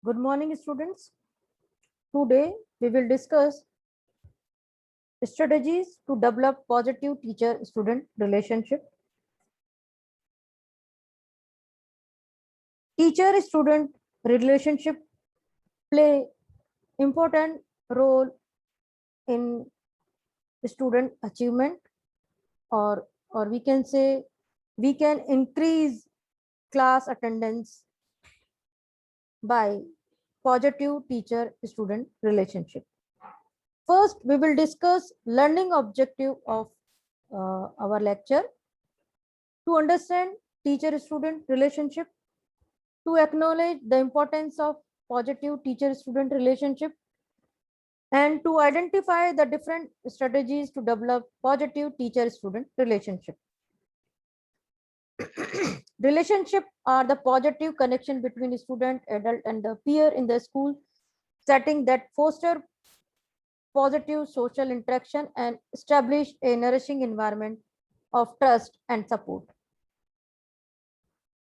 Good morning, students. Today we will discuss strategies to develop positive teacher-student relationship. Teacher-student relationship play important role in student achievement, or we can say we can increase class attendance by positive teacher-student relationship. First, we will discuss learning objective of our lecture. To understand teacher-student relationship, to acknowledge the importance of positive teacher-student relationship, and to identify the different strategies to develop positive teacher-student relationship. Relationship are the positive connection between student, adult, and the peer in the school setting that foster positive social interaction and establish a nourishing environment of trust and support.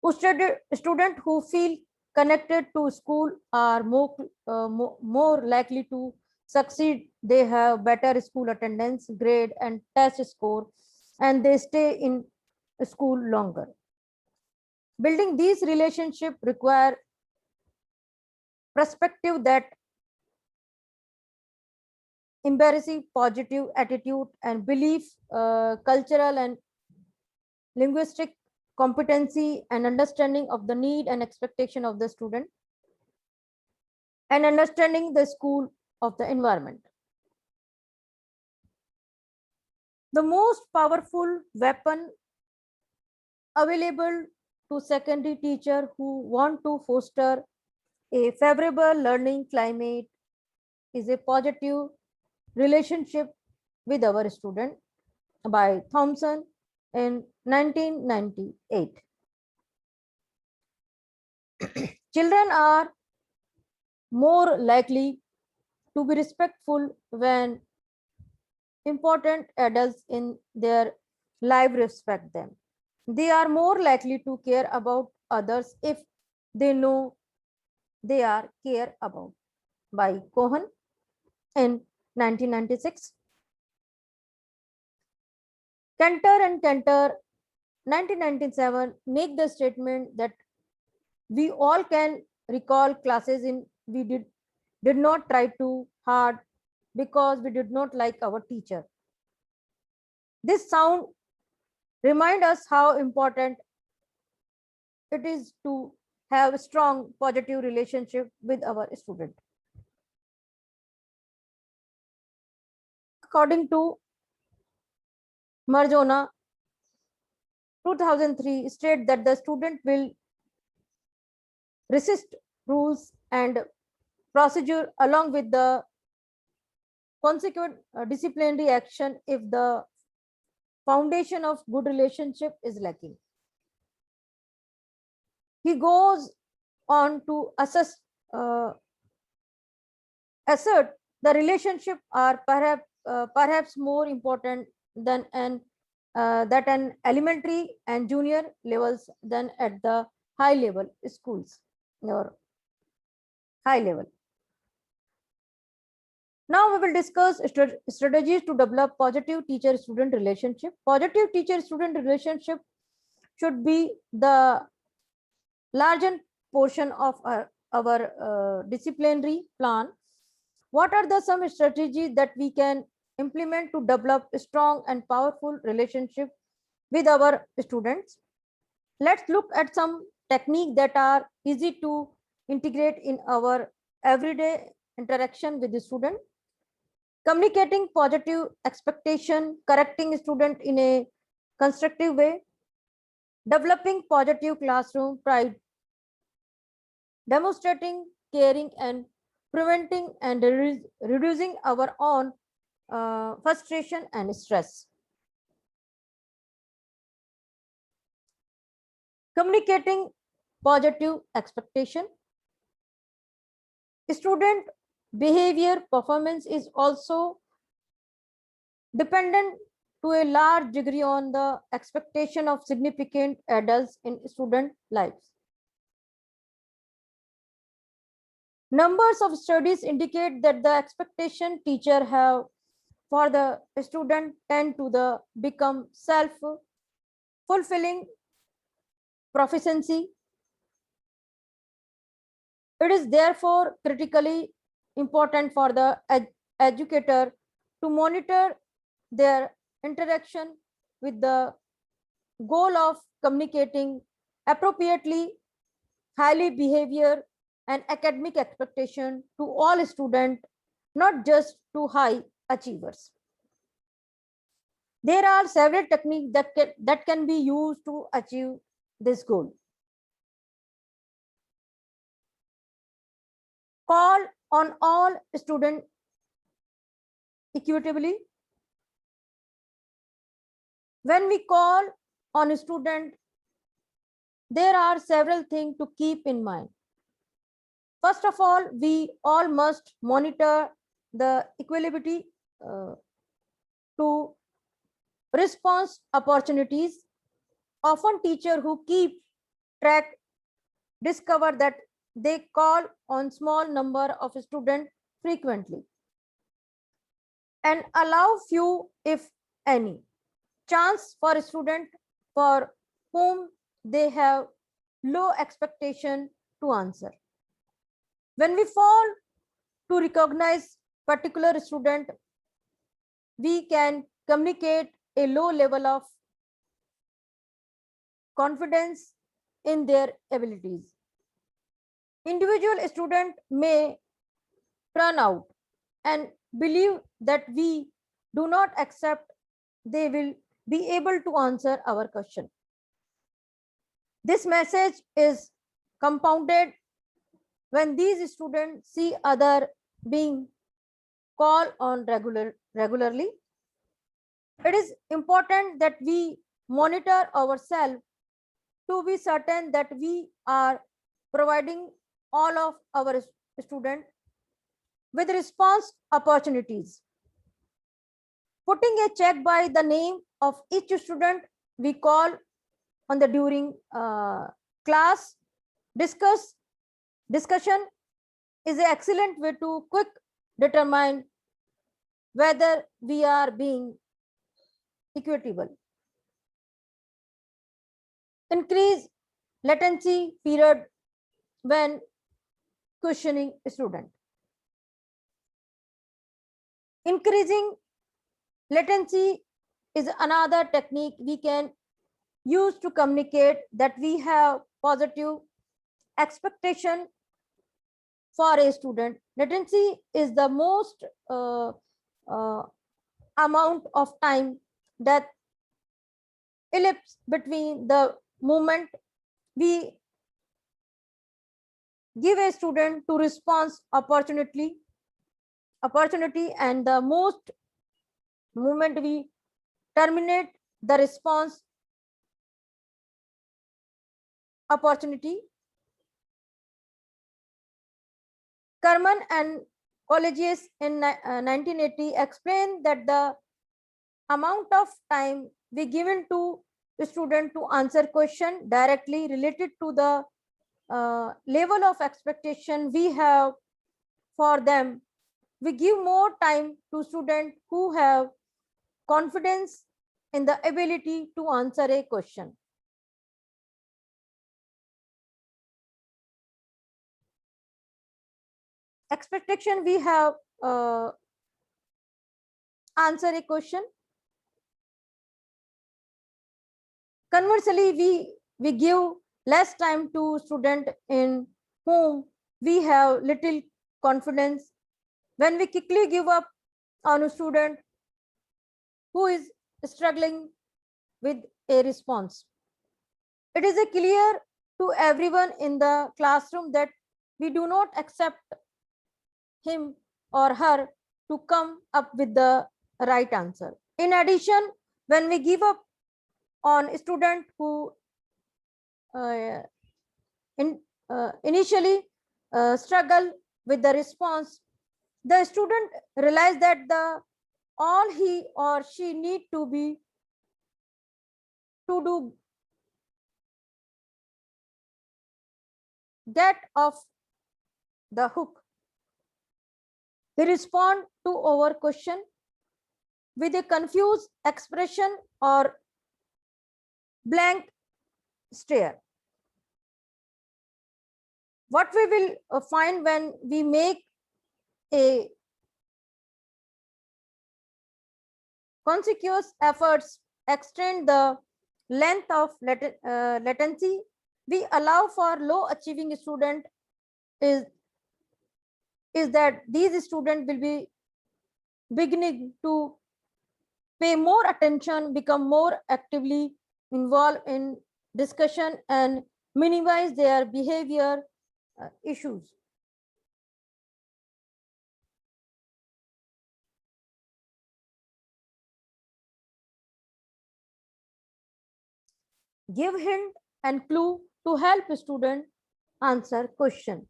Students who feel connected to school are more likely to succeed. They have better school attendance, grade, and test score, and they stay in school longer. Building these relationships require perspective that embracing positive attitude and belief, cultural and linguistic competency, and understanding of the need and expectation of the student, and understanding the school of the environment. The most powerful weapon available to secondary teacher who want to foster a favorable learning climate is a positive relationship with our student by Thompson in 1998. Children are more likely to be respectful when important adults in their life respect them. They are more likely to care about others if they know they are cared about by Cohen in 1996. Cantor and Cantor 1997 make the statement that we all can recall classes in we did not try too hard because we did not like our teacher. This sound remind us how important it is to have a strong positive relationship with our student. According to Marjona 2003 state that the student will resist rules and procedure along with the consequent disciplinary action if the foundation of good relationship is lacking. He goes on to assert the relationship are perhaps more important than that an elementary and junior levels than at the high level schools or high level. Now we will discuss strategies to develop positive teacher-student relationship. Positive teacher-student relationship should be the larger portion of our disciplinary plan. What are the some strategies that we can implement to develop a strong and powerful relationship with our students? Let's look at some techniques that are easy to integrate in our everyday interaction with the student. Communicating positive expectation, correcting student in a constructive way, developing positive classroom pride, demonstrating caring and preventing and reducing our own frustration and stress. Communicating positive expectation. Student behavior performance is also dependent to a large degree on the expectation of significant adults in student lives. Numbers of studies indicate that the expectation teacher have for the student tend to the become self-fulfilling proficiency. It is therefore critically important for the educator to monitor their interaction with the goal of communicating appropriately highly behavior and academic expectation to all students, not just to high achievers. There are several techniques that can be used to achieve this goal. Call on all students equitably. When we call on a student, there are several things to keep in mind. First of all, we all must monitor the equality to response opportunities. Often teachers who keep track discover that they call on small number of students frequently and allow few, if any, chance for a student for whom they have low expectation to answer. When we fall to recognize particular student, we can communicate a low level of confidence in their abilities. Individual student may turn out and believe that we do not accept they will be able to answer our question. This message is compounded when these students see other being called on regularly. It is important that we monitor ourselves to be certain that we are providing all of our students with response opportunities. Putting a check by the name of each student we call on the during class discussion is an excellent way to quick determine whether we are being equitable. Increase latency period when questioning a student. Increasing latency is another technique we can use to communicate that we have positive expectation for a student. Latency is the most uh, amount of time that elapses between the moment we give a student to response opportunity and the most moment we terminate the response opportunity. Kerman and colleges in 1980 explained that the amount of time we given to the student to answer question directly related to the level of expectation we have for them. We give more time to students who have confidence in the ability to answer a question. Expectation we have answer a question. Conversely, we give less time to student in whom we have little confidence. When we quickly give up on a student who is struggling with a response, it is a clear to everyone in the classroom that we do not accept him or her to come up with the right answer. In addition, when we give up on a student who uh, initially struggle with the response, the student realize that the all he or she need to be to do get off the hook He respond to our question with a confused expression or blank stare. What we will find when we make a consequous efforts extend the length of latency, we allow for low achieving student is that these students will be beginning to pay more attention, become more actively involved in discussion and minimize their behavior issues. Give hint and clue to help student answer question.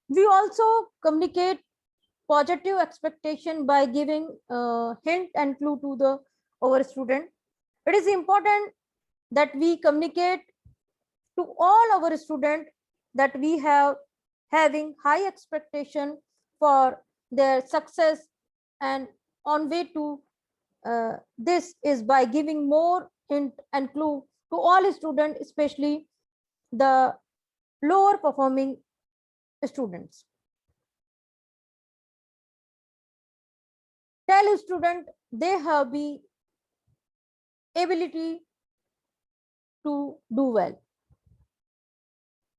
We also communicate positive expectation by giving hint and clue to the our student. It is important that we communicate to all our students that we have having high expectation for their success, and on way to this is by giving more hint and clue to all students, especially the lower performing students. Tell student they have the ability to do well.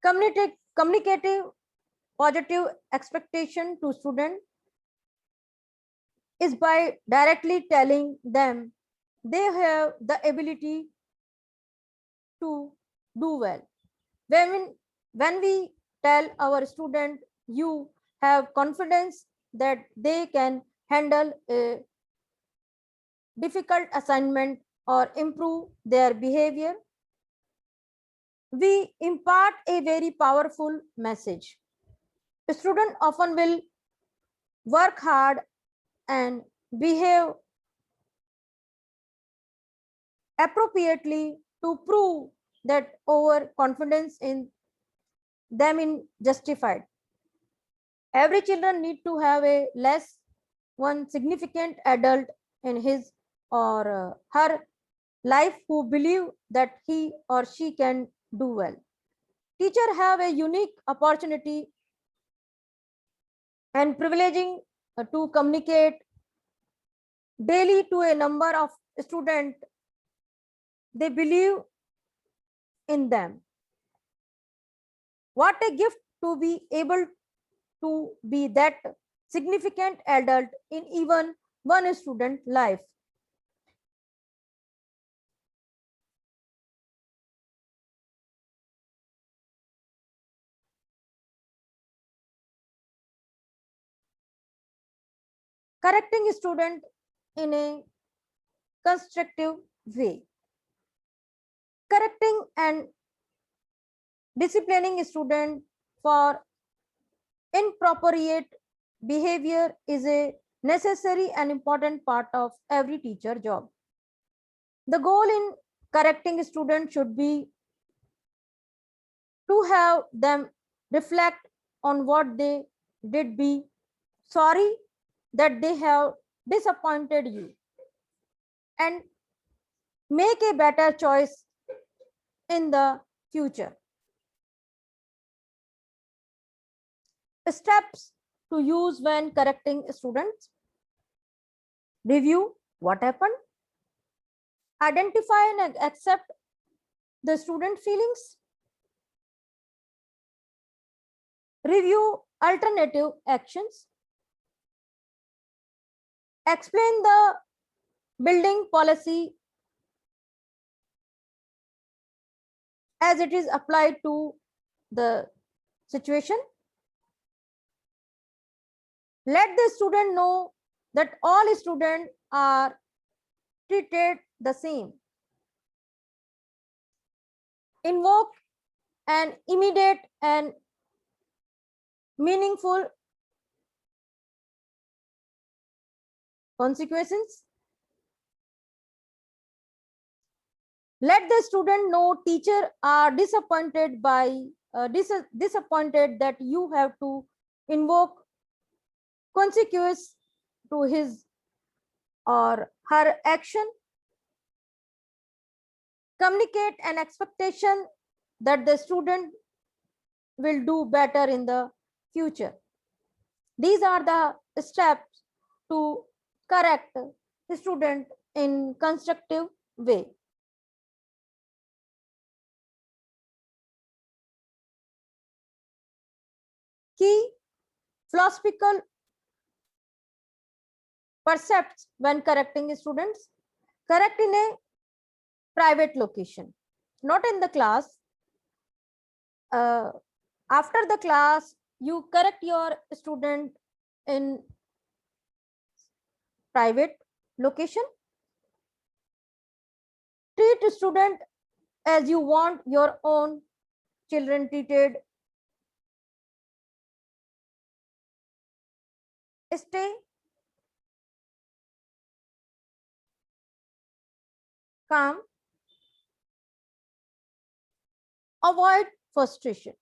Communicative positive expectation to student is by directly telling them they have the ability to do well. When we tell our student you have confidence that they can handle a difficult assignment or improve their behavior, we impart a very powerful message. A student often will work hard and behave appropriately to prove that overconfidence in them is justified. Every children need to have a less one significant adult in his or her life who believe that he or she can do well. Teacher have a unique opportunity and privileging to communicate daily to a number of students. They believe in them. What a gift to be able to be that significant adult in even one student life. Correcting student in a constructive way. Correcting and disciplining student for inappropriate behavior is a necessary and important part of every teacher job. The goal in correcting student should be to have them reflect on what they did, be sorry that they have disappointed you, and make a better choice in the future. Steps to use when correcting students: review what happened, identify and accept the student feelings, review alternative actions, explain the building policy as it is applied to the situation, let the student know that all students are treated the same, invoke an immediate and meaningful consequences, let the student know teacher are disappointed by disappointed that you have to invoke consequence to his or her action, communicate an expectation that the student will do better in the future. These are the steps to correct the student in constructive way. Key philosophical percepts when correcting students. Correct in a private location, not in the class. After the class, you correct your student in private location. Treat student as you want your own children treated. Stay calm. Avoid frustration.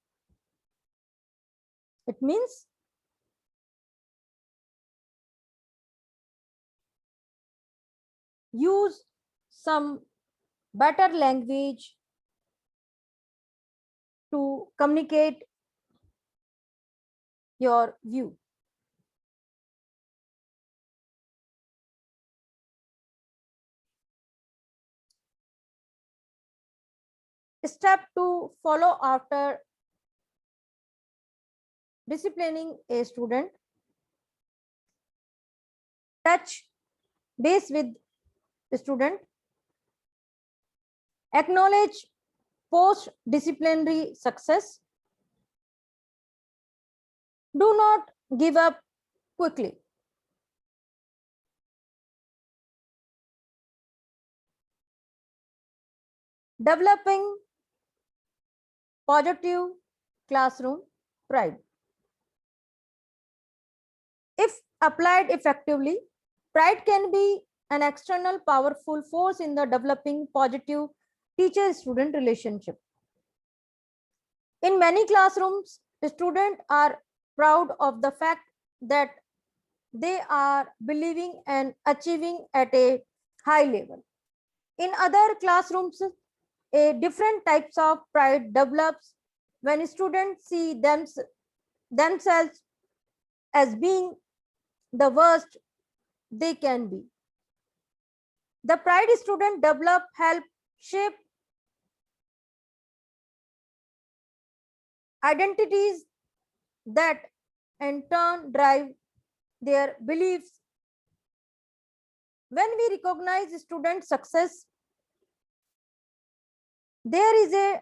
It means use some better language to communicate your view. Step to follow after disciplining a student. Touch base with the student. Acknowledge post disciplinary success. Do not give up quickly. Developing positive classroom pride. If applied effectively, pride can be an external powerful force in the developing positive teacher-student relationship. In many classrooms, students are proud of the fact that they are believing and achieving at a high level. In other classrooms, a different types of pride develops when students see themselves as being the worst they can be. The pride student develop help shape identities that in turn drive their beliefs. When we recognize student success, there is a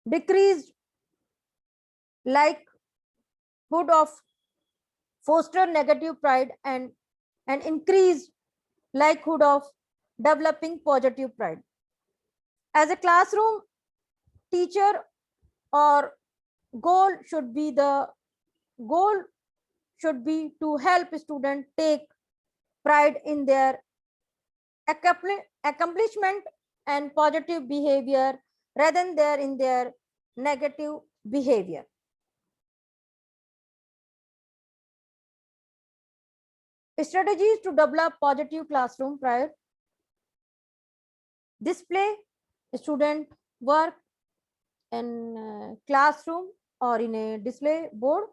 decreased likelihood of foster negative pride and an increased likelihood of developing positive pride. As a classroom teacher, or goal should be to help students take pride in their accomplishment and positive behavior rather than in their negative behavior. Strategies to develop positive classroom pride. Display student work in classroom or in a display board.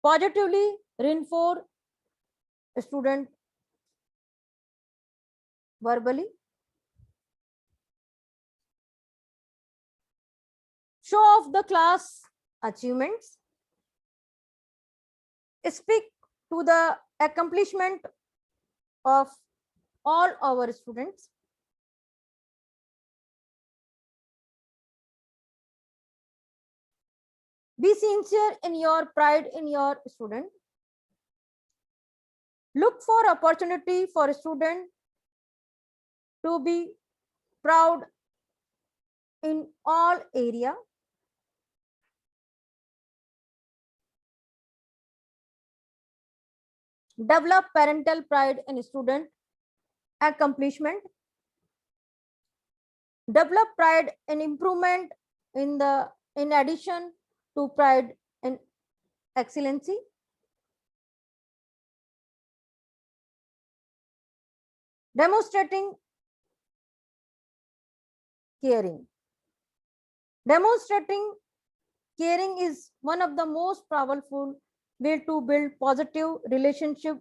Positively reinforce student verbally. Show off the class achievements. Speak to the accomplishment of all our students. Be sincere in your pride in your student. Look for opportunity for student to be proud in all area. Develop parental pride in student accomplishment. Develop pride and improvement in addition to pride and excellency. Demonstrating caring. Demonstrating caring is one of the most powerful way to build positive relationship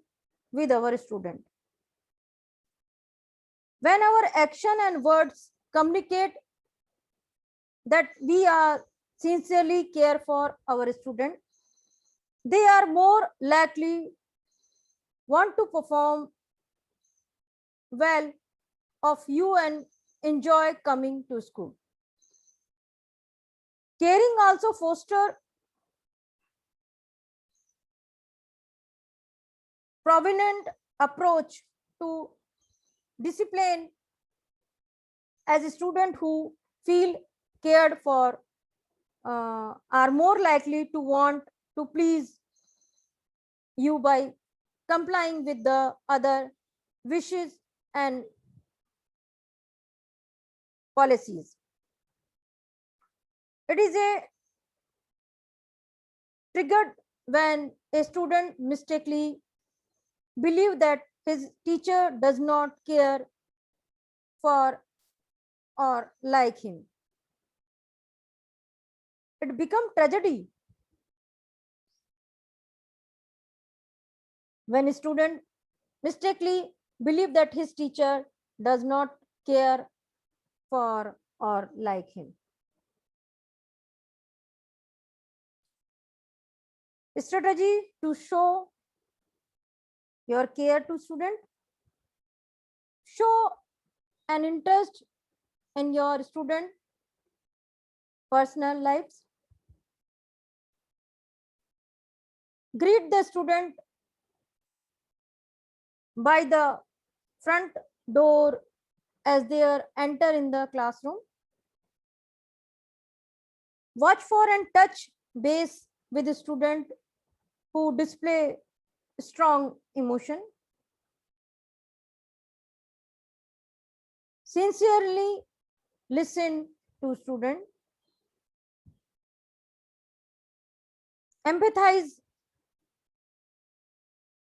with our student. When our action and words communicate that we are sincerely care for our student, they are more likely want to perform well of you and enjoy coming to school. Caring also foster prominent approach to discipline, as a student who feel cared for are more likely to want to please you by complying with the other wishes and policies. It is a triggered when a student mistakenly believe that his teacher does not care for or like him. It becomes tragedy when a student mistakenly believe that his teacher does not care for or like him. Strategy to show your care to student: show an interest in your student personal lives. Greet the student by the front door as they enter in the classroom. Watch for and touch base with the student who display strong emotion. Sincerely listen to student. Empathize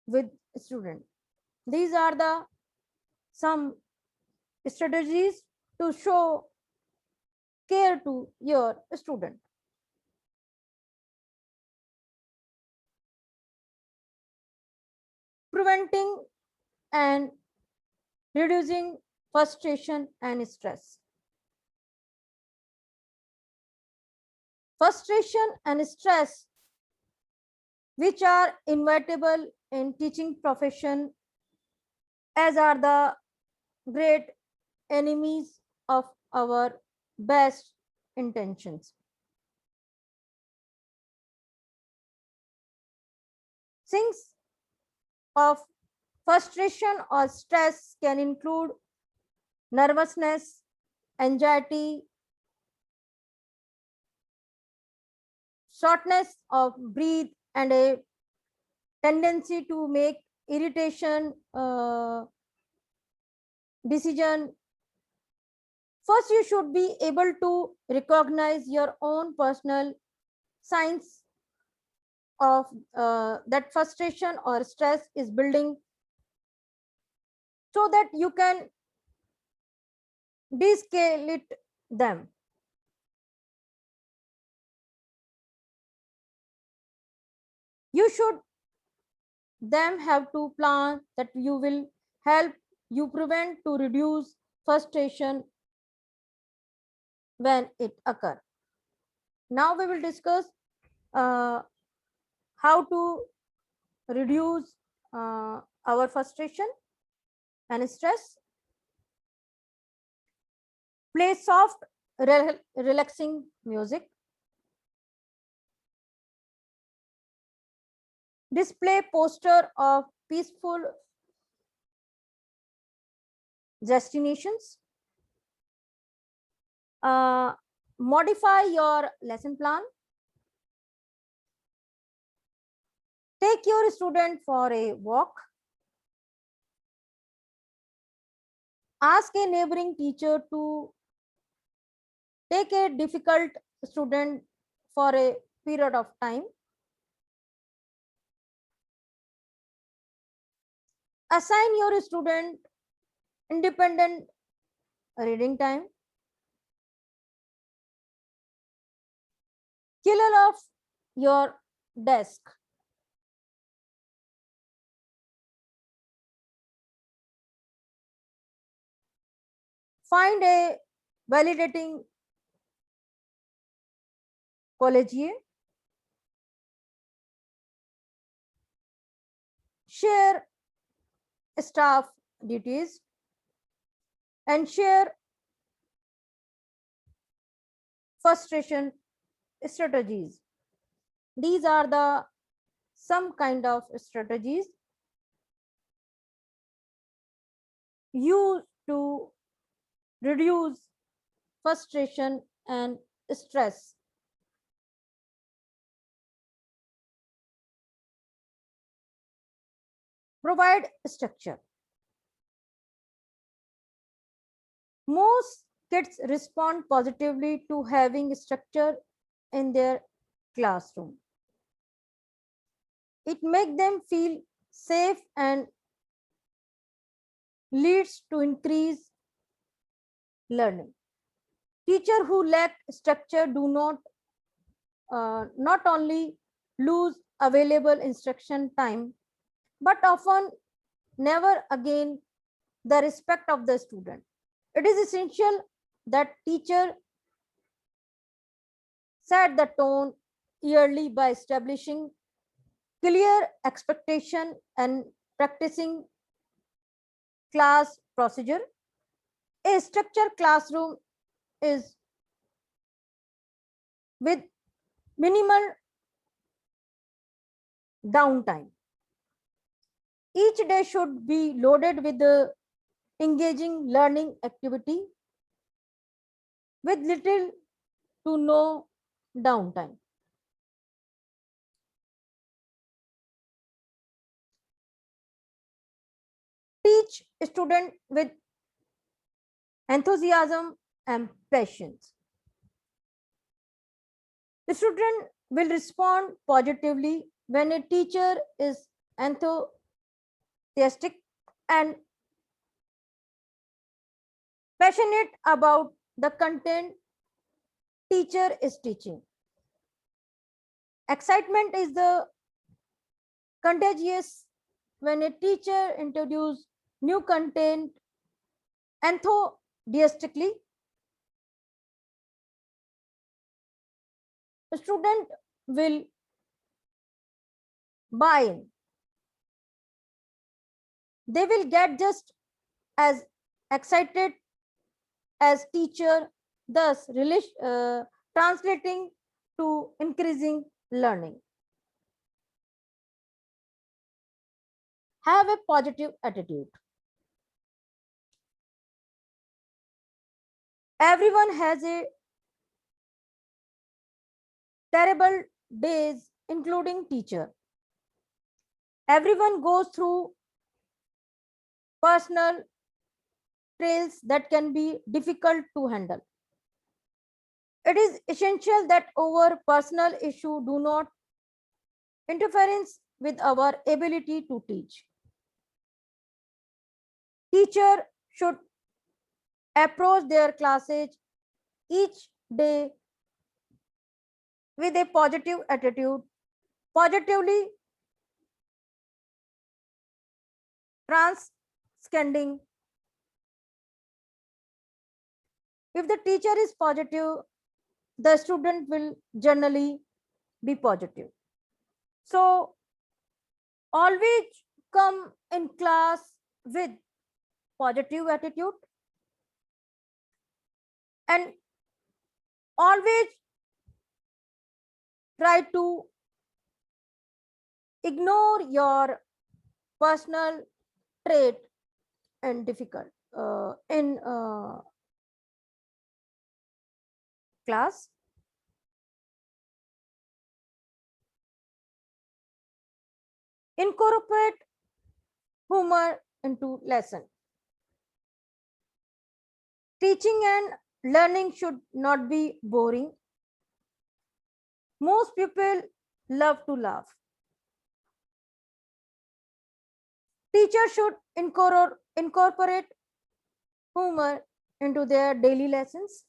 with student. These are the some strategies to show care to your student. Preventing and reducing frustration and stress. Frustration and stress, which are inevitable in teaching profession, as are the great enemies of our best intentions. Things of frustration or stress can include nervousness, anxiety, shortness of breath, and a tendency to make irritation decision. First, you should be able to recognize your own personal signs of that frustration or stress is building, so that you can de-escalate them. You should then have to plan that you will help you prevent to reduce frustration when it occurs. Now we will discuss uh, how to reduce our frustration and stress. Play soft, relaxing music. Display poster of peaceful destinations. Modify your lesson plan. Take your student for a walk. Ask a neighboring teacher to Take a difficult student for a period of time. Assign your student independent reading time. Clear off your desk. Find a validating collegiate. Share staff duties and share frustration strategies. These are the some kind of strategies used to reduce frustration and stress. Provide structure. Most kids respond positively to having structure in their classroom. It makes them feel safe and leads to increased learning. Teachers who lack structure do not only lose available instruction time, but often never again the respect of the student. It is essential that teacher set the tone yearly by establishing clear expectation and practicing class procedure. A structured classroom is with minimal downtime. Each day should be loaded with the engaging learning activity with little to no downtime. Teach student with enthusiasm and patience. The student will respond positively when a teacher is enthusiastic and passionate about the content teacher is teaching. Excitement is the contagious when a teacher introduces new content enthusiastically. The student will buy in. They will get just as excited as teacher, thus translating to increasing learning. Have a positive attitude. Everyone has a terrible days, including teacher. Everyone goes through personal trails that can be difficult to handle. It is essential that our personal issue do not interference with our ability to teach. Teacher should approach their classes each day with a positive attitude, positively transcending. If the teacher is positive, the student will generally be positive. So always come in class with positive attitude and always try to ignore your personal trait and difficult in class. Incorporate humor into lesson. Teaching and learning should not be boring. Most people love to laugh. Teachers should incorporate humor into their daily lessons.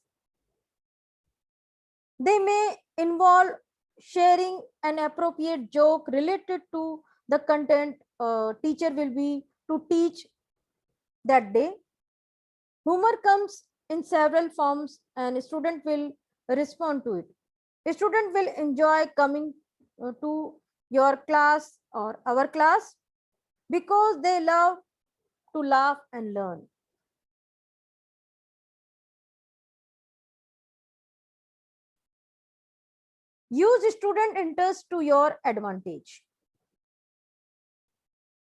They may involve sharing an appropriate joke related to the content teacher will be to teach that day. Humor comes in several forms and a student will respond to it. A student will enjoy coming to your class or our class because they love to laugh and learn. Use student interest to your advantage.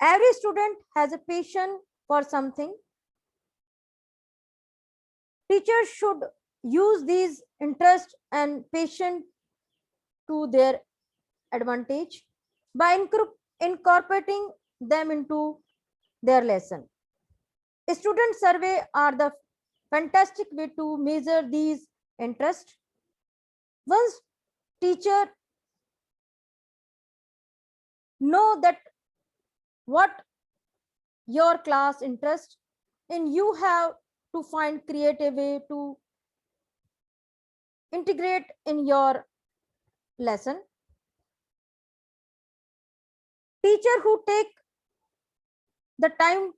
Every student has a passion for something. Teachers should use these interest and passion to their advantage by incorporating them into their lesson. Student survey are the fantastic way to measure these interests. Once teacher know that what your class interest and you have to find creative way to integrate in your lesson. Teacher who take the time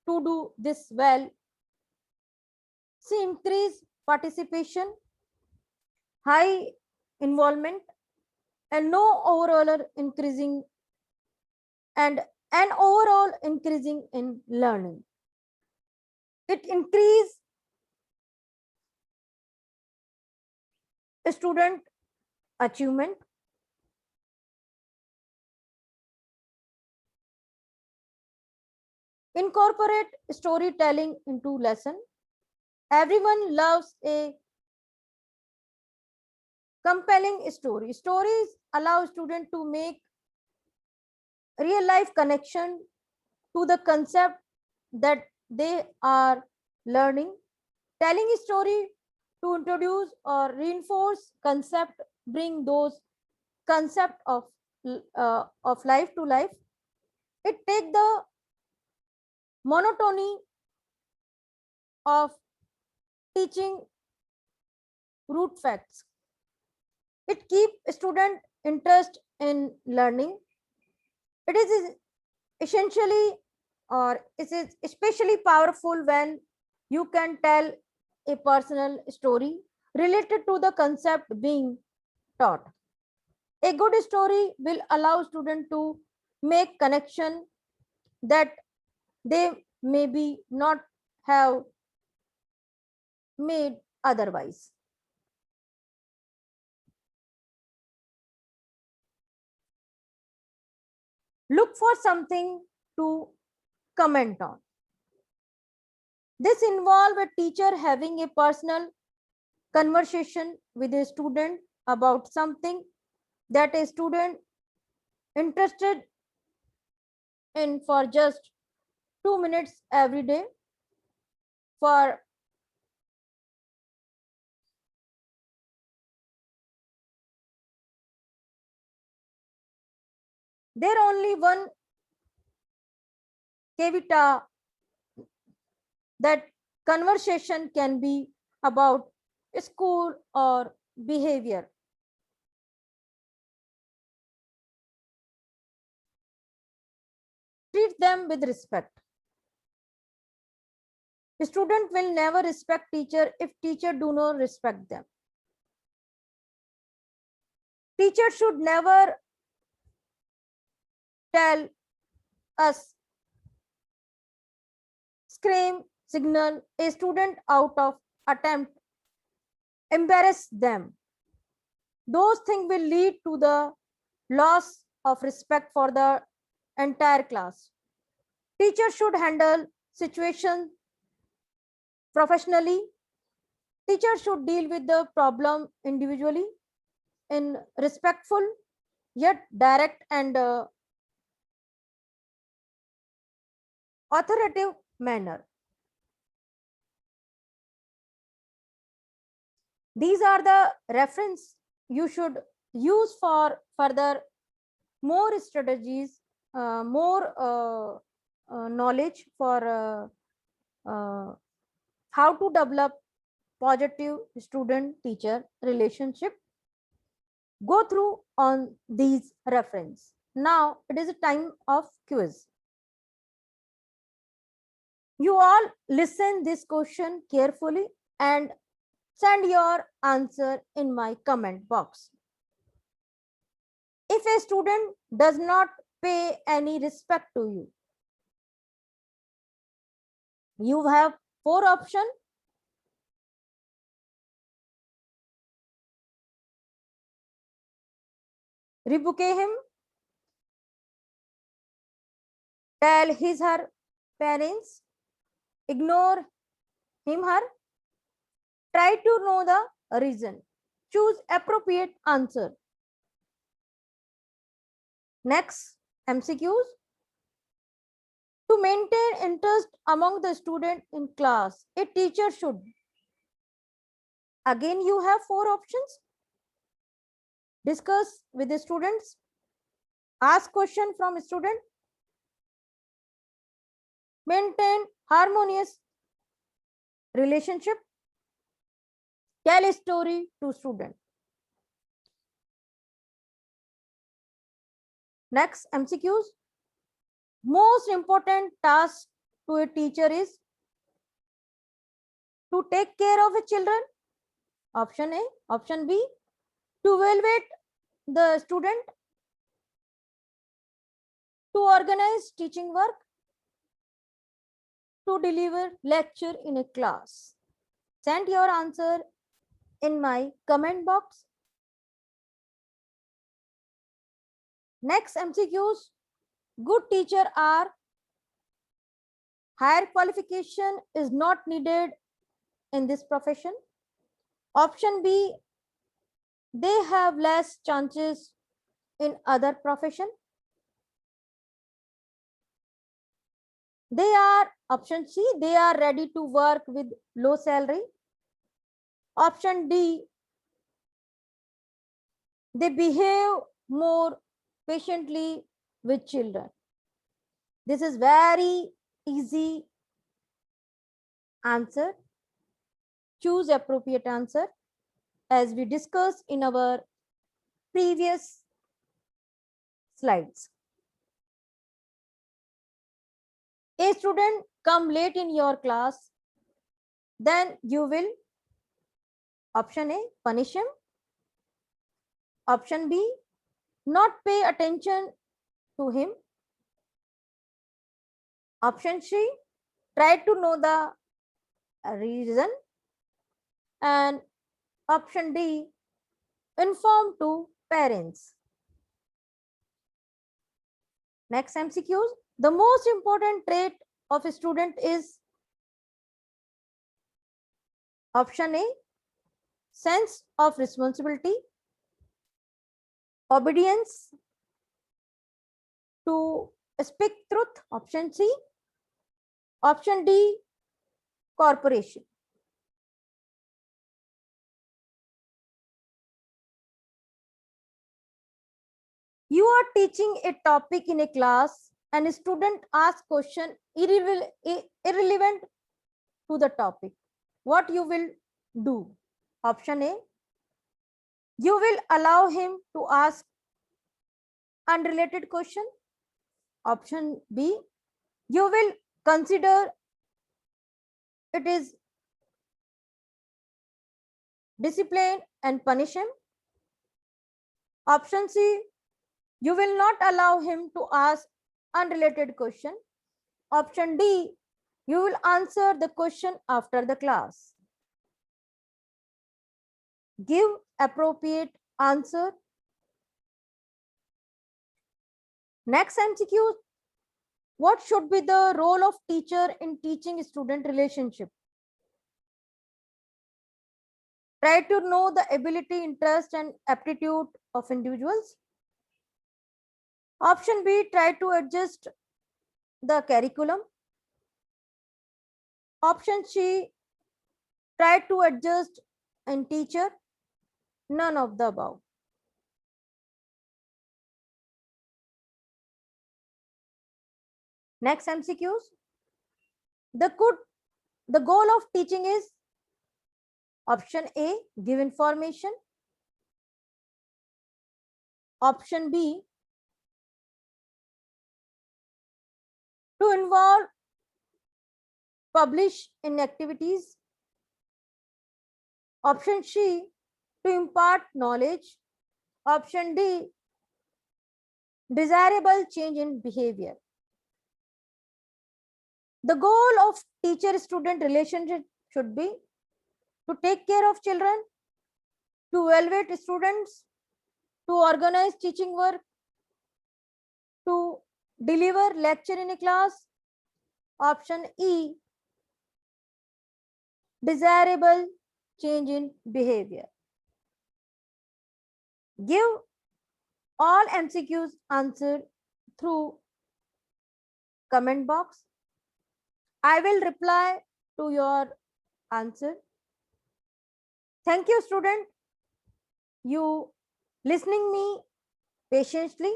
to do this well see increase participation, high involvement, and no overall increasing and an overall increasing in learning. It increase student achievement. Incorporate storytelling into lesson. Everyone loves a compelling story. Stories allow student to make real life connection to the concept that they are learning. Telling a story to introduce or reinforce concept, bring those concept of life to life. It take the monotony of teaching root facts. It keep student interest in learning. It is essentially or it is especially powerful when you can tell a personal story related to the concept being taught. A good story will allow student to make connection that they maybe not have made otherwise. Look for something to comment on. This involves a teacher having a personal conversation with a student about something that a student interested in for just 2 minutes every day. For there only one caveat that conversation can be about school or behavior. Treat them with respect. Student will never respect teacher if teacher do not respect them. Teacher should never tell us scream signal a student out of attempt embarrass them. Those things will lead to the loss of respect for the entire class. Teacher should handle situation professionally. Teacher should deal with the problem individually in respectful yet direct and authoritative manner. These are the reference you should use for further more strategies, more knowledge for how to develop positive student teacher relationship. Go through on these reference. Now it is a time of quiz. You all listen this question carefully and send your answer in my comment box. If a student does not pay any respect to you, you have 4 options. Rebuke him, tell his her parents, ignore him her, try to know the reason, choose appropriate answer. Next, MCQs. To maintain interest among the student in class, a teacher should. Again, you have 4 options. Discuss with the students, ask question from student, maintain harmonious relationship, tell a story to student. Next, MCQs. Most important task to a teacher is to take care of the children. Option A. Option B, to evaluate the student, to organize teaching work, to deliver lecture in a class. Send your answer in my comment box. Next, MCQs. Good teacher are higher qualification is not needed in this profession. Option B, they have less chances in other profession. They are, option C, they are ready to work with low salary. Option D, they behave more patiently with children. This is very easy answer. Choose appropriate answer as we discussed in our previous slides. A student come late in your class, then you will, option A, punish him. Option B, not pay attention to him. Option C, try to know the reason. And option D, inform to parents. Next MCQs. The most important trait of a student is, option A, sense of responsibility, obedience, to speak truth. Option C. Option D, cooperation. You are teaching a topic in a class and a student asks question irrelevant to the topic. What you will do? Option A, you will allow him to ask unrelated question. Option B, you will consider it is discipline and punish him. Option C, you will not allow him to ask unrelated question. Option D, you will answer the question after the class. Give appropriate answer. Next MCQ, what should be the role of teacher in teaching student relationship? Try to know the ability, interest and aptitude of individuals. Option B, try to adjust the curriculum. Option C, try to adjust and teacher? None of the above. Next MCQs. The goal of teaching is option A, give information. Option B, to involve, publish in activities. Option C, to impart knowledge. Option D, desirable change in behavior. The goal of teacher-student relationship should be to take care of children, to evaluate students, to organize teaching work, to deliver lecture in a class. Option E, desirable change in behavior. Give all MCQs answer through comment box. I will reply to your answer. Thank you, student. You listening me patiently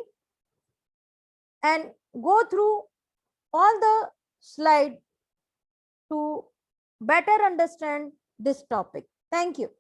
and go through all the slide to better understand this topic. Thank you.